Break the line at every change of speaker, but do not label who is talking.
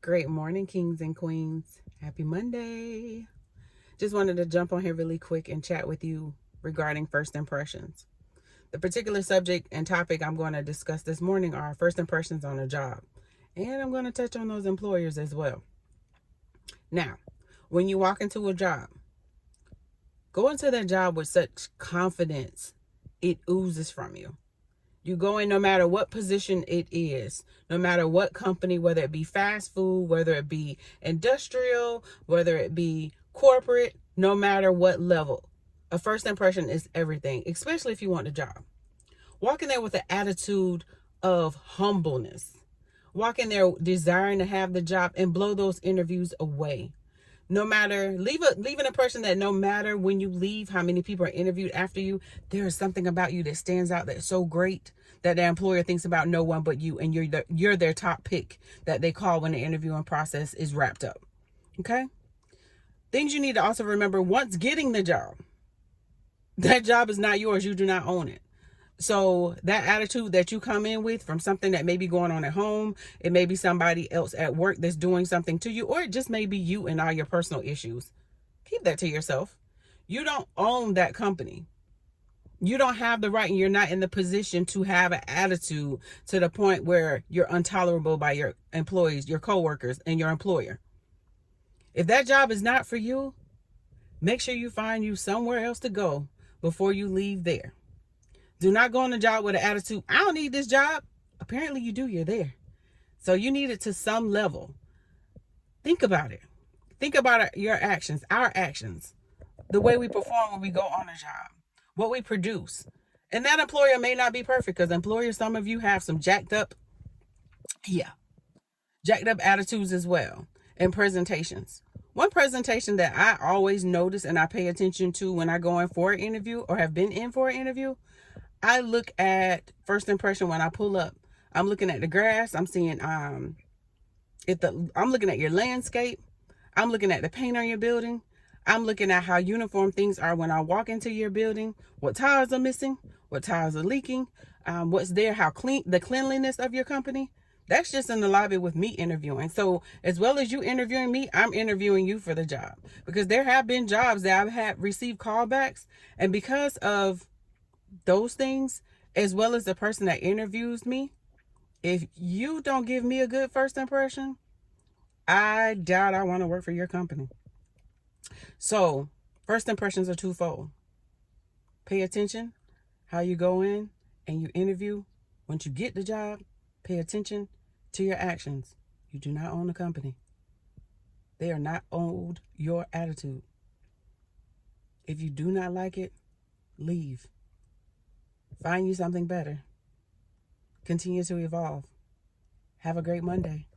Great morning, kings and queens. Happy Monday. Just wanted to jump on here really quick and chat with you regarding first impressions. The particular subject and topic I'm going to discuss this morning are first impressions on a job. And I'm going to touch on those employers as well. Now, when you walk into a job, go into that job with such confidence, it oozes from you. You go in no matter what position it is, no matter what company, whether it be fast food, whether it be industrial, whether it be corporate, no matter what level. A first impression is everything, especially if you want the job. Walk in there with an attitude of humbleness. Walk in there desiring to have the job and blow those interviews away. No matter, leave an impression that no matter when you leave, how many people are interviewed after you, there is something about you that stands out that's so great that the employer thinks about no one but you, and you're their top pick that they call when the interviewing process is wrapped up. Okay? Things you need to also remember: once getting the job, that job is not yours. You do not own it. So that attitude that you come in with from something that may be going on at home, it may be somebody else at work that's doing something to you, or it just may be you and all your personal issues. Keep that to yourself. You don't own that company. You don't have the right, and you're not in the position to have an attitude to the point where you're intolerable by your employees, your coworkers, and your employer. If that job is not for you, make sure you find you somewhere else to go before you leave there. Do not go on the job with an attitude, I don't need this job. Apparently you do, you're there. So you need it to some level. Think about it. Think about your actions, our actions, the way we perform when we go on a job, what we produce. And that employer may not be perfect, because employers, some of you have some jacked up attitudes as well, and presentations. One presentation that I always notice and I pay attention to when I go in for an interview or have been in for an interview, I look at first impression when I pull up. I'm looking at the grass. I'm seeing I'm looking at your landscape. I'm looking at the paint on your building. I'm looking at how uniform things are when I walk into your building. What tires are missing? What tires are leaking? What's there? How clean the cleanliness of your company? That's just in the lobby with me interviewing. So as well as you interviewing me, I'm interviewing you for the job, because there have been jobs that I've had received callbacks, and because of those things, as well as the person that interviews me, if you don't give me a good first impression, I doubt I want to work for your company. So first impressions are twofold. Pay attention how you go in and you interview. Once you get the job, pay attention to your actions. You do not own the company. They are not owed your attitude. If you do not like it, leave. Find you something better. Continue to evolve. Have a great Monday.